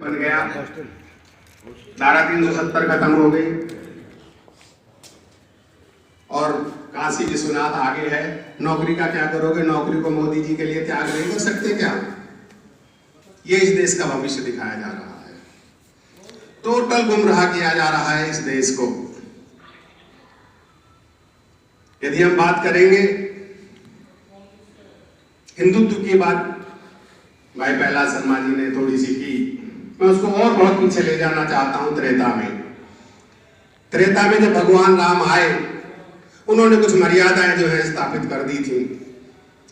बन गया, धारा 370 खत्म हो गई और काशी विश्वनाथ आगे है। नौकरी का क्या करोगे? नौकरी को मोदी जी के लिए त्याग नहीं कर सकते क्या? ये इस देश का भविष्य दिखाया जा रहा है। टोटल गुमराह किया जा रहा है इस देश को। यदि हम बात करेंगे हिंदुत्व की बात, भाई प्रहलाद शर्मा जी ने थोड़ी सी की, मैं उसको और बहुत पीछे ले जाना चाहता हूं। त्रेता में जब भगवान राम आए, उन्होंने कुछ मर्यादाएं जो है स्थापित कर दी थी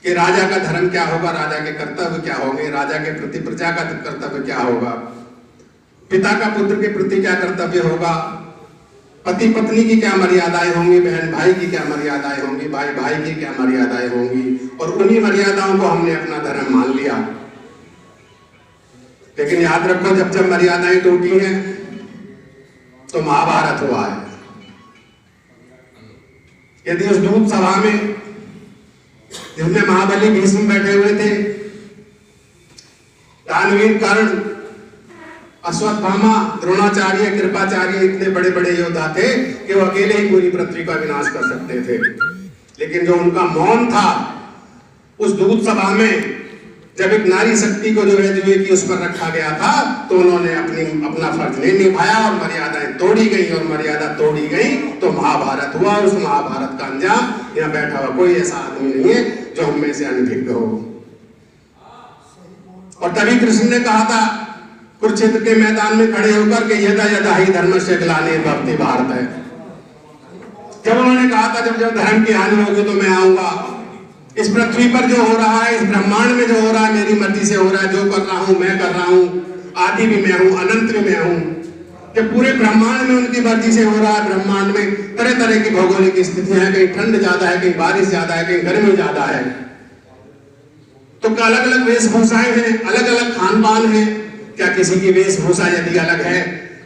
कि राजा का धर्म क्या होगा, राजा के कर्तव्य क्या होंगे, राजा के प्रति प्रजा का कर्तव्य क्या होगा, पिता का पुत्र के प्रति क्या कर्तव्य होगा, पति पत्नी की क्या मर्यादाएं होंगी, बहन भाई की क्या मर्यादाएं होंगी, भाई भाई की क्या मर्यादाएं होंगी, और उन्हीं मर्यादाओं को हमने अपना धर्म मान लिया। लेकिन याद रखो, जब जब मर्यादाएं टूटी हैं तो महाभारत हुआ है। यदि उस दूत सभा में जिसमें महाबली भीष्म बैठे हुए थे, दानवीर कर्ण, अश्वत्थामा, द्रोणाचार्य, कृपाचार्य, इतने बड़े बड़े योद्धा थे कि वो अकेले ही पूरी पृथ्वी का विनाश कर सकते थे। लेकिन जो उनका मौन था उस दूत सभा में, जब एक नारी शक्ति को जो है कि उस पर रखा गया था, तो उन्होंने अपना फर्ज नहीं निभाया और मर्यादाएं तोड़ी गई, और मर्यादा तोड़ी गई तो महाभारत हुआ। उस महाभारत का अंजाम यहाँ बैठा हुआ कोई ऐसा आदमी नहीं है जो हम में से अनभिज्ञ हो। और तभी कृष्ण ने कहा था कुरुक्षेत्र के मैदान में खड़े होकर के यदा यदा ही धर्मस्य ग्लानिर्भवति भवति भारत है। जब उन्होंने कहा था जब जब धर्म की हानि होगी तो मैं आऊंगा। इस पृथ्वी पर जो हो रहा है, इस ब्रह्मांड में जो हो रहा है, मेरी मर्जी से हो रहा है। जो कर रहा हूं मैं कर रहा हूं, आदि भी मैं हूं, अनंत भी मैं हूं। जब पूरे ब्रह्मांड में उनकी मर्जी से हो रहा है, ब्रह्मांड में तरह तरह की भौगोलिक स्थितियां हैं, कहीं ठंड ज्यादा है, कहीं बारिश ज्यादा है, कहीं गर्मी ज्यादा है, तो अलग अलग वेशभूषाएं हैं, अलग अलग खान पान है। क्या किसी की वेशभूषा यदि अलग है,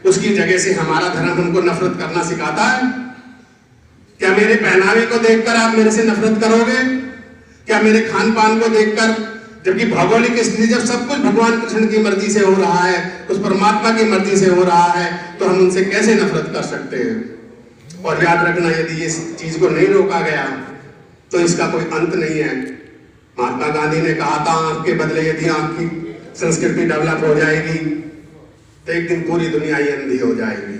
उसकी जगह से हमारा धर्म हमको नफरत करना सिखाता है? क्या मेरे पहनावे को देखकर आप मेरे से नफरत करोगे? क्या मेरे खान पान को देखकर? जबकि भौगोलिक स्थिति, जब सब कुछ भगवान कृष्ण की मर्जी से हो रहा है, उस परमात्मा की मर्जी से हो रहा है, तो हम उनसे कैसे नफरत कर सकते हैं? और याद रखना, यदि इस चीज को नहीं रोका गया तो इसका कोई अंत नहीं है। महात्मा गांधी ने कहा था, आंख के बदले यदि आंख की संस्कृति डेवलप हो जाएगी तो एक दिन पूरी दुनिया ही अंधी हो जाएगी।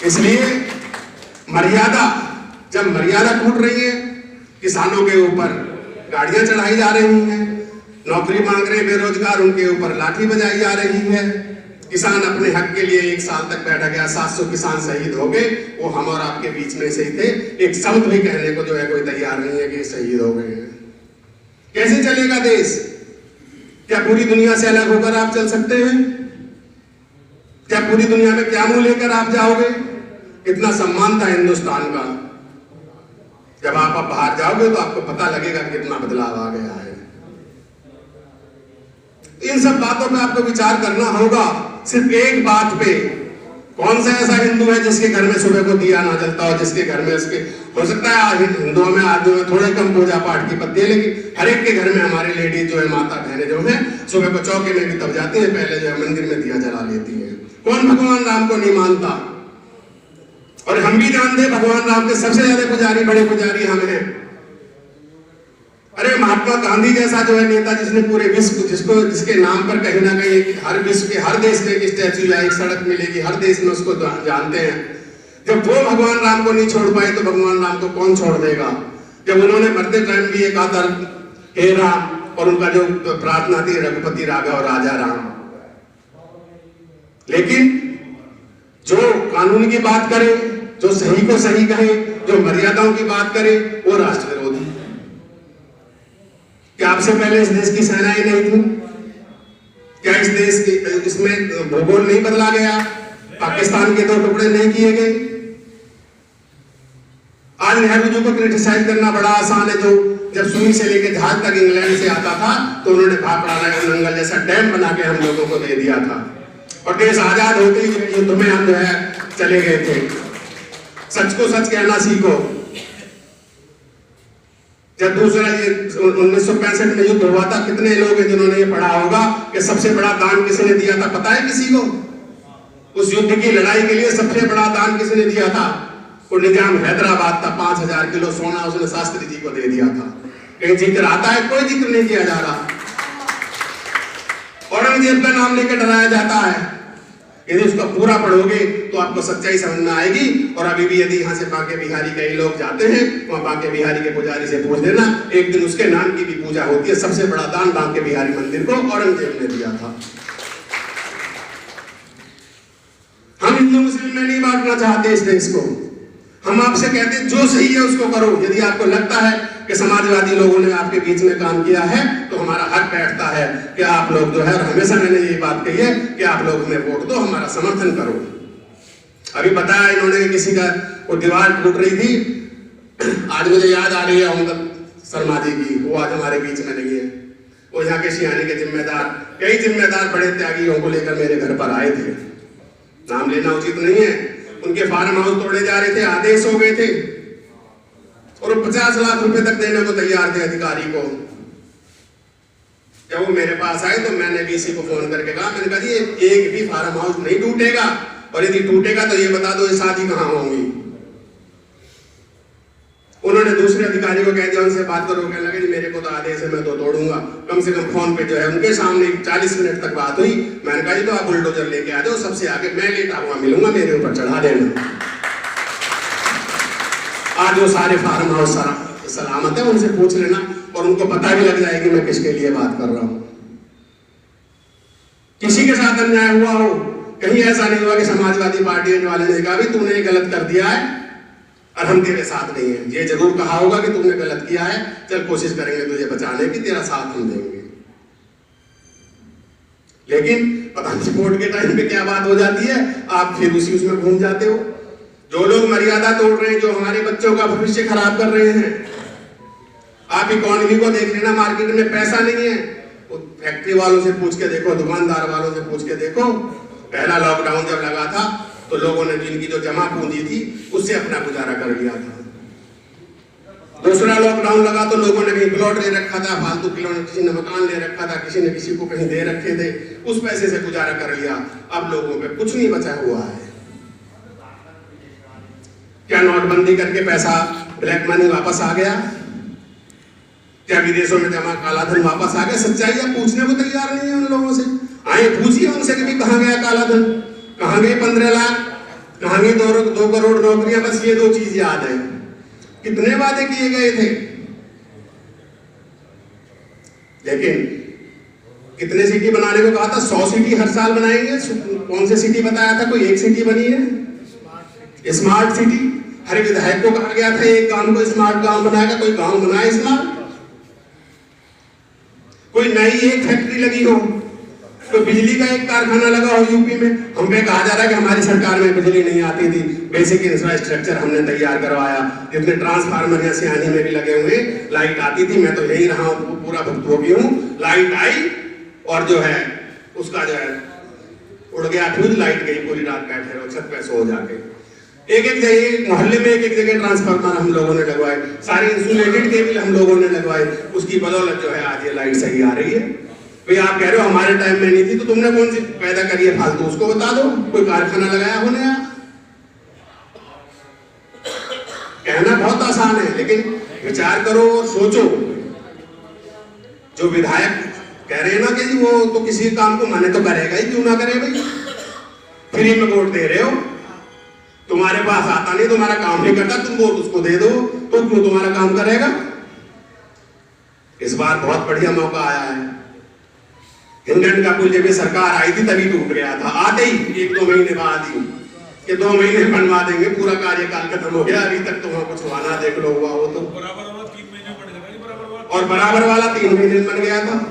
इसलिए मर्यादा, जब मर्यादा टूट रही है, किसानों के ऊपर गाड़ियां चढ़ाई जा रही हैं, नौकरी मांग रहे बेरोजगार, उनके ऊपर लाठी बजाई जा रही है, किसान अपने हक के लिए 1 साल तक बैठा गया, 700 किसान शहीद हो गए, वो हम और आपके बीच में से ही थे। एक शब्द भी कहने को जो है कोई तैयार नहीं है कि शहीद हो गए हैं। कैसे चलेगा देश? क्या पूरी दुनिया से अलग होकर आप चल सकते हैं? क्या पूरी दुनिया में क्या मुंह लेकर आप जाओगे? कितना सम्मान था हिंदुस्तान का। जब आप अब बाहर जाओगे तो आपको पता लगेगा कितना बदलाव आ गया है। इन सब बातों पे आपको विचार करना होगा। सिर्फ एक बात पे, कौन सा ऐसा हिंदू है जिसके घर में सुबह को दिया ना जलता हो, जिसके घर में उसके, हो सकता है हिंदुओं में आदमियों में थोड़े कम पूजा पाठ की पत्ती है, लेकिन हर एक के घर में हमारे लेडीज जो है, माता बहनें जो है, सुबह को चौके में भी तब जाती है, पहले जो है मंदिर में दिया जला लेती है। कौन भगवान राम को नहीं मानता? और हम भी जानते हैं भगवान राम के सबसे ज्यादा पुजारी, बड़े पुजारी हम हैं। अरे महात्मा गांधी जैसा जो है नेता, जिसने पूरे विश्व, जिसके नाम पर कहीं ना कहीं हर विश्व के हर देश में एक स्टैच्यू या एक सड़क मिलेगी, हर देश में उसको जानते हैं, जब वो भगवान राम को नहीं छोड़ पाए तो भगवान राम को कौन छोड़ देगा? जब उन्होंने मरते टाइम भी एक आता हे राम, और उनका जो प्रार्थना थी रघुपति राघव राजा राम। लेकिन जो कानून की बात करे, जो सही को सही कहे, जो मर्यादाओं की बात करे, वो राष्ट्र विरोधी। क्या आपसे पहले इस देश की सेनाएं नहीं थी? क्या इस देश की, इसमें भूगोल नहीं बदला गया? पाकिस्तान के 2 टुकड़े नहीं किए गए? आज नेहरू जी को क्रिटिसाइज करना बड़ा आसान है। जो जब सुई से लेके जहाज तक इंग्लैंड से आता था तो उन्होंने भापड़ा नंगल जैसा डैम बना के हम लोगों को दे दिया था, और देश आजाद होते ही युद्ध में हम जो है चले गए थे। सच को सच कहना सीखो। जब दूसरा ये 1965 में युद्ध हुआ था, कितने लोग हैं जिन्होंने ये पढ़ा होगा कि सबसे बड़ा दान किसने दिया था? पता है किसी को? उस युद्ध की लड़ाई के लिए सबसे बड़ा दान किसने दिया था? वो निजाम हैदराबाद था। 5000 किलो सोना उसने शास्त्री जी को दे दिया था। कहीं जिक्र आता है? कोई जिक्र नहीं किया जा रहा। औरंगजेब का नाम लेकर डराया जाता है। यदि उसका पूरा पढ़ोगे तो आपको सच्चाई समझ में आएगी। और अभी भी यदि यहाँ से बांके बिहारी कई लोग जाते हैं, वहाँ बांके बिहारी के पुजारी से पूछ लेना, एक दिन उसके नाम की भी पूजा होती है। सबसे बड़ा दान बांके बिहारी मंदिर को औरंगजेब ने दिया था। हम हिंदू मुस्लिम में नहीं बांटना चाहते इस देश को। हम आपसे कहते हैं जो सही है उसको करो। यदि आपको लगता है कि समाजवादी लोगों ने आपके बीच में काम किया है तो हमारा हक बैठता है कि आप लोग जो है, और हमेशा मैंने यही बात कही है कि आप लोग हमें वोट दो, हमारा समर्थन करो। अभी बताया इन्होंने किसी का वो दीवार टूट रही थी, आज मुझे याद आ रही है अहमद शर्मा जी की, वो आज हमारे बीच में नहीं है। वो यहाँ के शियानी के जिम्मेदार, कई जिम्मेदार बड़े त्यागियों को लेकर मेरे घर पर आए थे। नाम लेना उचित नहीं है। उनके फार्म हाउस तोड़े जा रहे थे, आदेश हो गए थे और 50 लाख रुपए तक देने को तैयार थे अधिकारी को। जब वो मेरे पास आए तो मैंने डीसी को फोन करके कहा, मैंने कहा जी एक भी फार्म हाउस नहीं टूटेगा, और यदि टूटेगा तो ये बता दो ये शादी कहाँ होंगी। उन्होंने दूसरे अधिकारी को कह दिया उनसे बात करो, कहने लगे जी मेरे को तो आदेश है, मैं तो तोड़ूंगा। कम से कम फोन पे जो है उनके सामने 40 मिनट तक बात हुई। मैंने कहा जी तो आप बुलडोजर लेके आ जाओ, सबसे आगे मैं लेटा हुआ मिलूंगा, मेरे ऊपर चढ़ा देना। आज वो सारे फार्म हाउस सलामत है, उनसे पूछ लेना और उनको पता भी लग जाएगी मैं किसके लिए बात कर रहा हूं। किसी के साथ अन्याय हुआ हो, कहीं ऐसा नहीं हुआ कि समाजवादी पार्टी वाले ने कहा भी तूने ये गलत कर दिया है और हम तेरे साथ नहीं है। ये जरूर कहा होगा कि तुमने गलत किया है, चल कोशिश करेंगे तुझे बचाने की, तेरा साथ हम देंगे। लेकिन पता नहीं वोट के टाइम पे क्या बात हो जाती है, आप फिर उसी उसमें घूम जाते हो। जो लोग मर्यादा तोड़ रहे हैं, जो हमारे बच्चों का भविष्य खराब कर रहे हैं, आप इकोनॉमी को देख लेना, मार्केट में पैसा नहीं है। फैक्ट्री वालों से पूछ के देखो, दुकानदार वालों से पूछ के देखो। पहला लॉकडाउन जब लगा था तो लोगों ने जिनकी जो जमा पूंजी थी उससे अपना गुजारा कर लिया था। दूसरा लॉकडाउन लगा तो लोगों ने कहीं प्लॉट ले रखा था, फालतू किसी ने मकान ले रखा था, किसी ने किसी को कहीं दे रखे थे, उस पैसे से गुजारा कर लिया। अब लोगों पे कुछ नहीं बचा हुआ है। क्या नोटबंदी करके पैसा, ब्लैक मनी वापस आ गया? क्या विदेशों में जमा काला धन वापस आ गया? सच्चाई आप पूछने को तैयार नहीं है उन लोगों से। आए पूछिए उनसे कि कहां गया काला धन, कहां गए 15 लाख, कहां गई 2 करोड़ नौकरियां? बस ये 2 चीज याद है। कितने वादे किए गए थे, लेकिन कितने सिटी बनाने को कहा था? 100 सिटी हर साल बनाएंगे। कौन सी सिटी बताया था? कोई एक सिटी बनी है, स्मार्ट सिटी। हर विधायक को कहा गया था एक गांव को स्मार्ट गांव बनाएगा, कोई गांव बनाए स्मार्ट? कोई नई एक फैक्ट्री लगी हो, कोई बिजली का एक कारखाना लगा हो यूपी में? हम पे कहा जा रहा है कि हमारी सरकार में बिजली नहीं आती थी, बेसिक इंफ्रास्ट्रक्चर हमने तैयार करवाया, जितने ट्रांसफार्मर या सियानी में भी लगे हुए, लाइट आती थी। मैं तो यही रहा हूँ, पूरा भुगतभोगी हूँ। लाइट आई और जो है उसका जो है उड़ गया फ्यूज, लाइट गई, पूरी रात बैठे रहो छत पे सो जाके। एक जगह मोहल्ले में एक जगह ट्रांसफार्मर हम लोगों ने लगवाए, सारे इंसुलेटेड केबल हम लोगों ने लगवाए। उसकी बदौलत जो है आज ये लाइट सही आ रही है। भाई आप कह रहे हो हमारे टाइम में नहीं थी, तो तुमने कौन सी पैदा करी है फालतू, उसको बता दो। कोई कारखाना लगाया हो नया? कहना बहुत आसान है, लेकिन विचार करो और सोचो। जो विधायक कह रहे हैं ना कि वो तो किसी काम को माने तो करेगा ही, क्यों ना करे भाई? फ्री में वोट दे रहे हो, तुम्हारे पास आता नहीं, तुम्हारा काम नहीं करता, तुम वोट उसको दे दो, तो क्यों तुम्हारा काम करेगा? इस बार बहुत बढ़िया मौका आया है। हिंडन का पुल जब सरकार आई थी तभी टूट गया था, आते ही 1-2 महीने बाद ही कि 2 महीने बनवा देंगे, पूरा कार्यकाल खत्म हो गया, अभी तक तो वहां कुछ हुआ ना, देख लो हुआ हो तो। बराबर वाला 3 महीने बन गया, और बराबर वाला 3 महीने बन गया था।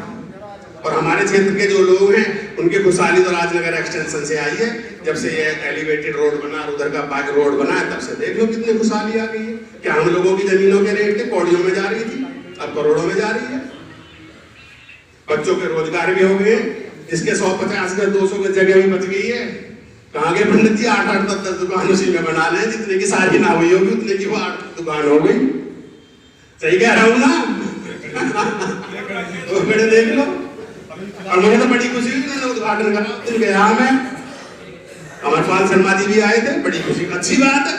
और हमारे क्षेत्र के जो लोग हैं उनकी खुशहाली तो राजनगर एक्सटेंशन से आई है। जब से ये एलिवेटेड रोड बना, उधर का बैक रोड बना है, तब से देख लो कितनी खुशहाली आ गई है। क्या हम लोगों की जमीनों के रेट के कौड़ियों में जा रही थी, अब करोड़ों में जा रही है। बच्चों के रोजगार भी हो गए, जिसके 150 का 200 की जगह भी बच गई है। कहाँ गए पंडित जी? 8-8, 10-10 दुकान उसी में बना लें, जितने की शादी ना हुई होगी उतने की वो 8 दुकान हो गई। सही कह रहा हूं ना? तो बड़े देख लो। और मुझे तो बड़ी खुशी हुई, मैंने उद्घाटन करा उस दिन गया मैं, अमरपाल शर्मा जी भी आए थे, बड़ी खुशी। अच्छी बात है,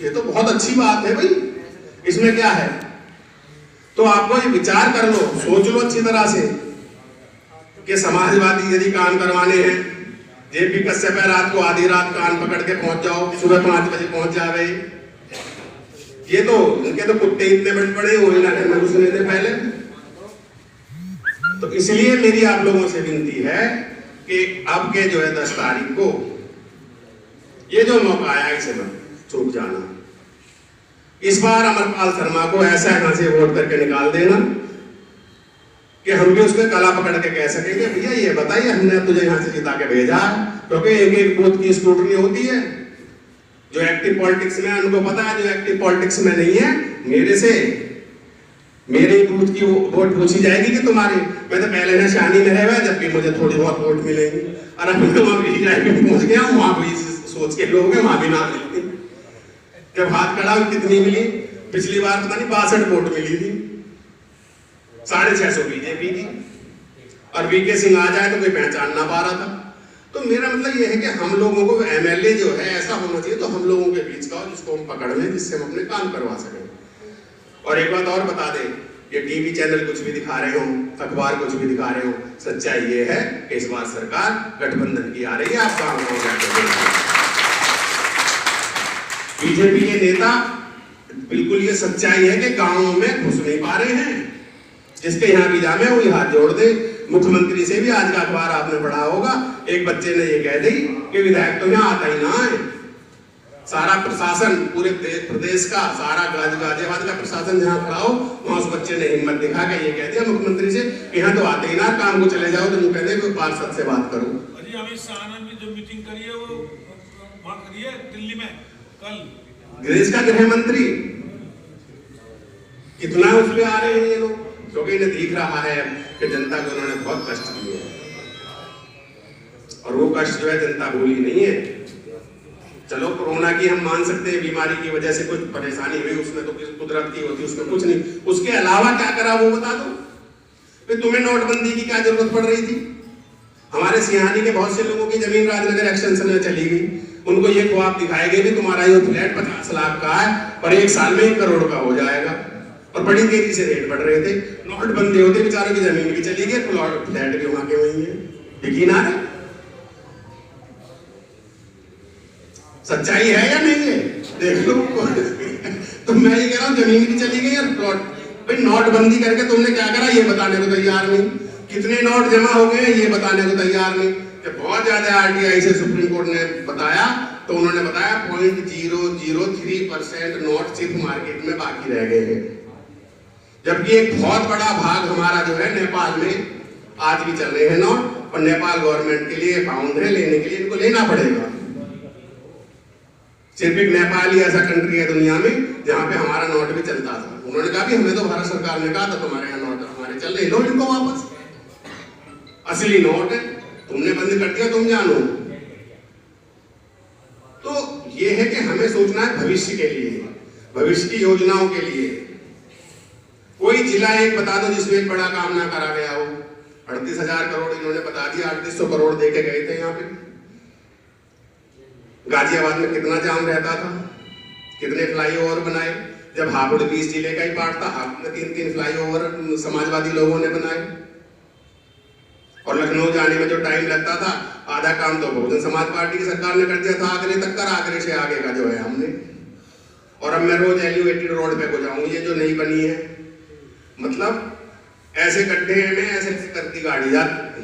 ये तो बहुत अच्छी बात है भाई, इसमें क्या है? तो आपको ये विचार कर लो, सोच लो अच्छी तरह से कि समाजवादी यदि काम करवाने हैं, जेपी कश्यप है, रात को आधी रात कान पकड़ के पहुंच जाओ, सुबह 5 बजे पहुंच जावे। ये तो इनके तो कुत्ते इतने बड़े बड़े हुए ना घुसने थे पहले। तो इसलिए मेरी आप लोगों से विनती है कि अब के जो है 10 तारीख को ये जो मौका आया इसे मत चूक जाना। इस बार अमरपाल शर्मा को ऐसा यहां से वोट करके निकाल देना कि हम भी उसके गला पकड़ के कह सकेंगे भैया ये बताइए हमने तुझे यहां से जिता के भेजा, क्योंकि एक एक बूथ की स्क्रूटनी होती है। जो एक्टिव पॉलिटिक्स में उनको पता है, जो एक्टिव पॉलिटिक्स में नहीं है, मेरे बूथ की वोट पूछी जाएगी कि तुम्हारी, मैं तो पहले निशानी में रह जब भी मुझे थोड़ी बहुत वोट मिलेगी, और अब तो वहां भी जाएगी पहुंच गया वहां भी सोच के लोग हैं वहां भी ना मिलती। जब हाथ खड़ा कितनी मिली? पिछली बार पता नहीं 62 वोट मिली थी, 650 बीजेपी की, और वीके सिंह आ जाए तो कोई पहचान ना पा रहा था। तो मेरा मतलब यह है कि हम लोगों को एमएलए जो है ऐसा होना चाहिए तो हम लोगों के बीच का हो, जिसको हम पकड़ लें, जिससे हम अपने काम करवा सकें। और एक बात और बता दें, ये टीवी चैनल कुछ भी दिखा रहे हो, अखबार कुछ भी दिखा रहे हो, सच्चाई ये है कि इस बार सरकार गठबंधन की आ रही है। आप काम बीजेपी के नेता बिल्कुल ये सच्चाई है कि गांवों में घुस नहीं पा रहे हैं, जिसके यहाँ भी जामे वही हाथ जोड़ दे। मुख्यमंत्री से भी आज का अखबार आपने पढ़ा होगा, एक बच्चे ने ये कह दी कि विधायक तो यहाँ आता ही ना है। सारा प्रशासन पूरे प्रदेश का सारा गाजियाबाद का प्रशासन जहाँ खड़ा हो, वहां उस बच्चे ने हिम्मत दिखा के ये कह दिया मुख्यमंत्री से कि यहाँ तो आते ही ना, काम को चले जाओ। तो वो कहते हैं पार्षद से बात करो। अमित शाह ने जो मीटिंग करी है वो वहां करी है दिल्ली में कल, देश का गृह मंत्री कितना उसमें आ रहे हैं ये लोग, क्योंकि इन्हें दिख रहा है कि जनता को उन्होंने बहुत कष्ट दिए हैं, और वो कष्ट जो है जनता भूली नहीं है। चलो कोरोना की हम मान सकते हैं, बीमारी की वजह से कुछ परेशानी हुई, उसमें तो कुदरत की होती, उसमें कुछ नहीं। उसके अलावा क्या करा वो बता दो। फिर तुम्हें नोटबंदी की क्या जरूरत पड़ रही थी? हमारे सिहानी के बहुत से लोगों की जमीन राजनगर एक्सटेंशन में चली गई, उनको ये ख्वाब दिखाए गए भी तुम्हारा ये फ्लैट 50 लाख का है और 1 साल में 1 करोड़ का हो जाएगा, और बड़ी तेजी से रेट बढ़ रहे थे। नोटबंदी होते बेचारों की जमीन भी चली गई, फ्लैट भी वहां के वही है। यकीन आ रहा? सच्चाई है या नहीं है? देख लो। तो मैं ये कह रहा हूँ जमीन भी चली गई और प्लॉट। भाई नोटबंदी करके तुमने क्या करा ये बताने को तैयार नहीं, कितने नोट जमा हो गए ये बताने को तैयार नहीं। जब बहुत ज्यादा आरटीआई से सुप्रीम कोर्ट ने बताया तो उन्होंने बताया 0.003% नोट सिर्फ मार्केट में बाकी रह गए हैं, जबकि एक बहुत बड़ा भाग हमारा जो है नेपाल में आज भी चल रहे हैं नोट, और नेपाल गवर्नमेंट के लिए अकाउंट है, लेने के लिए इनको लेना पड़ेगा। सिर्फ एक नेपाल ही ऐसा कंट्री है दुनिया में जहां पे हमारा नोट भी चलता था। उन्होंने कहा भी हमें तो भारत सरकार ने कहा था तुम्हारे यहाँ नोट हमारे चल रहे, लो इनको वापस, असली नोट है, तुमने बंद कर दिया, तुम जानो। तो ये है कि हमें सोचना है भविष्य के लिए, भविष्य की योजनाओं के लिए। कोई जिला एक बता दो जिसमें एक बड़ा काम ना करा गया हो। 38,000 करोड़ इन्होंने बता दिया, 3800 करोड़ दे के गए थे यहाँ पे। गाजियाबाद में कितना जाम रहता था, कितने फ्लाईओवर बनाए। जब हापुड़ 20 जिले का ही पार्ट था, हापुड़ में 3-3 फ्लाईओवर समाजवादी लोगों ने बनाए। और लखनऊ जाने में जो टाइम लगता था, आधा काम तो बहुजन समाज पार्टी की सरकार ने कर दिया था, आगरे तक कर, आगरे से आगे का जो है हमने। और अब मैं रोज एलिवेटेड रोड पे को जाऊंगी, ये जो नई बनी है, मतलब ऐसे गड्ढे में ऐसे करती गाड़ी जाती।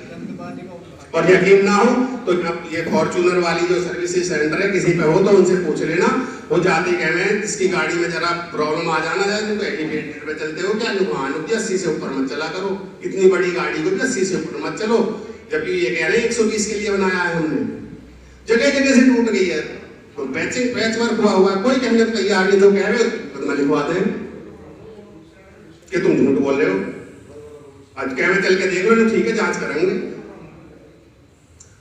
और यकीन ना हो तो ये फॉर्च्यूनर वाली जो सर्विसेज सेंटर है, किसी पे हो तो उनसे पूछ लेना, वो जाते कहे इसकी गाड़ी में जरा प्रॉब्लम आ जाना जाए तो एलिवेटेड पे चलते हो क्या, वहां 80 से ऊपर मत चला करो, इतनी बड़ी गाड़ी को भी 80 से ऊपर मत चलो। जबकि ये कह रहे हैं 120 के लिए बनाया है हमने, जगह जगह से टूट गई है, तो पैच वर्क हुआ है, कोई कहने को तैयार नहीं। तो कह रहे हो लिखवा दें कि तुम झूठ बोल रहे हो, आज कैमरे चल के देख लो, ठीक है जांच करेंगे।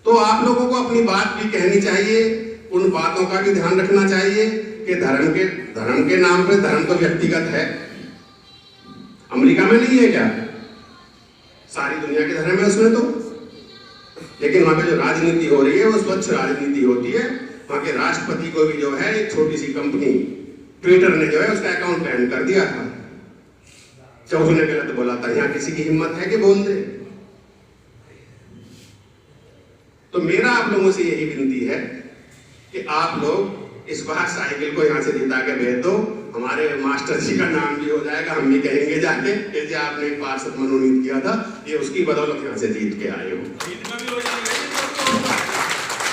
तो आप लोगों को अपनी बात भी कहनी चाहिए, उन बातों का भी ध्यान रखना चाहिए कि धर्म के नाम पे, धर्म तो व्यक्तिगत है, अमेरिका में नहीं है क्या? सारी दुनिया के धर्म है उसमें तो। लेकिन वहां पे जो राजनीति हो रही है वो स्वच्छ राजनीति होती है। वहां के राष्ट्रपति को भी जो है एक छोटी सी कंपनी ट्विटर ने जो है उसका अकाउंट बैन कर दिया था, जब उसने गलत बोला था। यहाँ किसी की हिम्मत है कि बोल दे? तो मेरा आप लोगों से यही विनती है कि आप लोग इस बार साइकिल को यहाँ से जिता के भेज दो। हमारे मास्टर जी का नाम भी हो जाएगा, हम भी कहेंगे जाके कि जी आपने एक पार्षद मनोनीत किया था, ये उसकी बदौलत यहाँ से जीत के आए हो।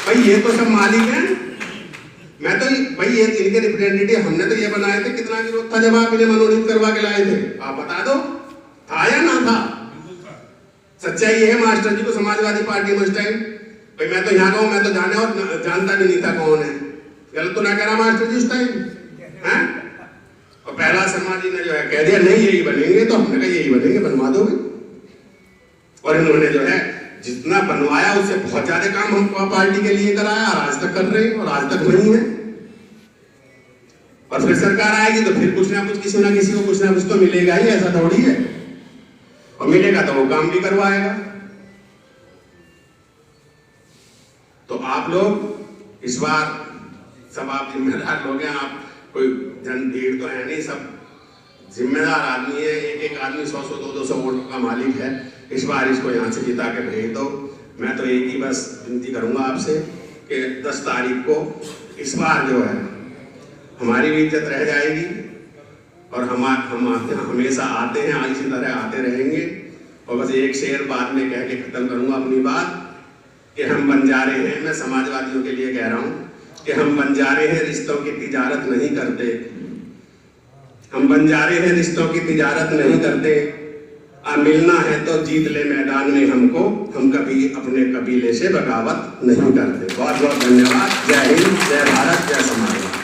भाई ये तो सब मालिक हैं। मैं तो भाई ये इनके रिप्रेजेंटेटिव हमने तो ये बनाए थे, कितना विरोध था जब आप इन्हें मनोनीत करवा के लाए थे? आप बता दो, था या ना था? सच्चाई ये है मास्टर जी को समाजवादी पार्टी में उस टाइम, भाई मैं तो यहाँ का हूँ, मैं तो जाने और जानता भी नहीं था कौन है। गलत तो ना कह रहा मास्टर जी उस टाइम हैं? और पहला शर्मा जी ने जो है कह दिया नहीं यही बनेंगे, तो हमने कहा यही बनेंगे, बनवा दोगे। और इन्होंने जो है जितना बनवाया उससे बहुत ज्यादा काम हम पार्टी के लिए कराया और आज तक कर रहे हैं और आज तक नहीं है। और फिर सरकार आएगी तो फिर कुछ ना कुछ किसी ना किसी को कुछ ना कुछ तो मिलेगा ही, ऐसा थोड़ी है। और मिलेगा तो वो काम भी करवाएगा। तो आप लोग इस बार सब आप जिम्मेदार लोग हैं, आप कोई जन भीड़ तो है नहीं, सब जिम्मेदार आदमी है। एक एक आदमी 100-100 200 वोटों का मालिक है। इस बार इसको यहाँ से जिता के भेज दो। मैं तो एक ही बस विनती करूंगा आपसे कि 10 तारीख को इस बार जो है हमारी भी इज्जत रह जाएगी और हम हमेशा आते हैं, आज इसी तरह आते रहेंगे। और बस एक शेर बाद में कह के खत्म करूंगा अपनी बात कि हम बंजारे हैं, मैं समाजवादियों के लिए कह रहा हूं कि हम बंजारे हैं, रिश्तों की तिजारत नहीं करते। हम बंजारे हैं, रिश्तों की तिजारत नहीं करते। मिलना है तो जीत ले मैदान में हमको, हम कभी अपने कबीले से बगावत नहीं करते। बहुत बहुत धन्यवाद। जय हिंद, जय भारत, जय समाज।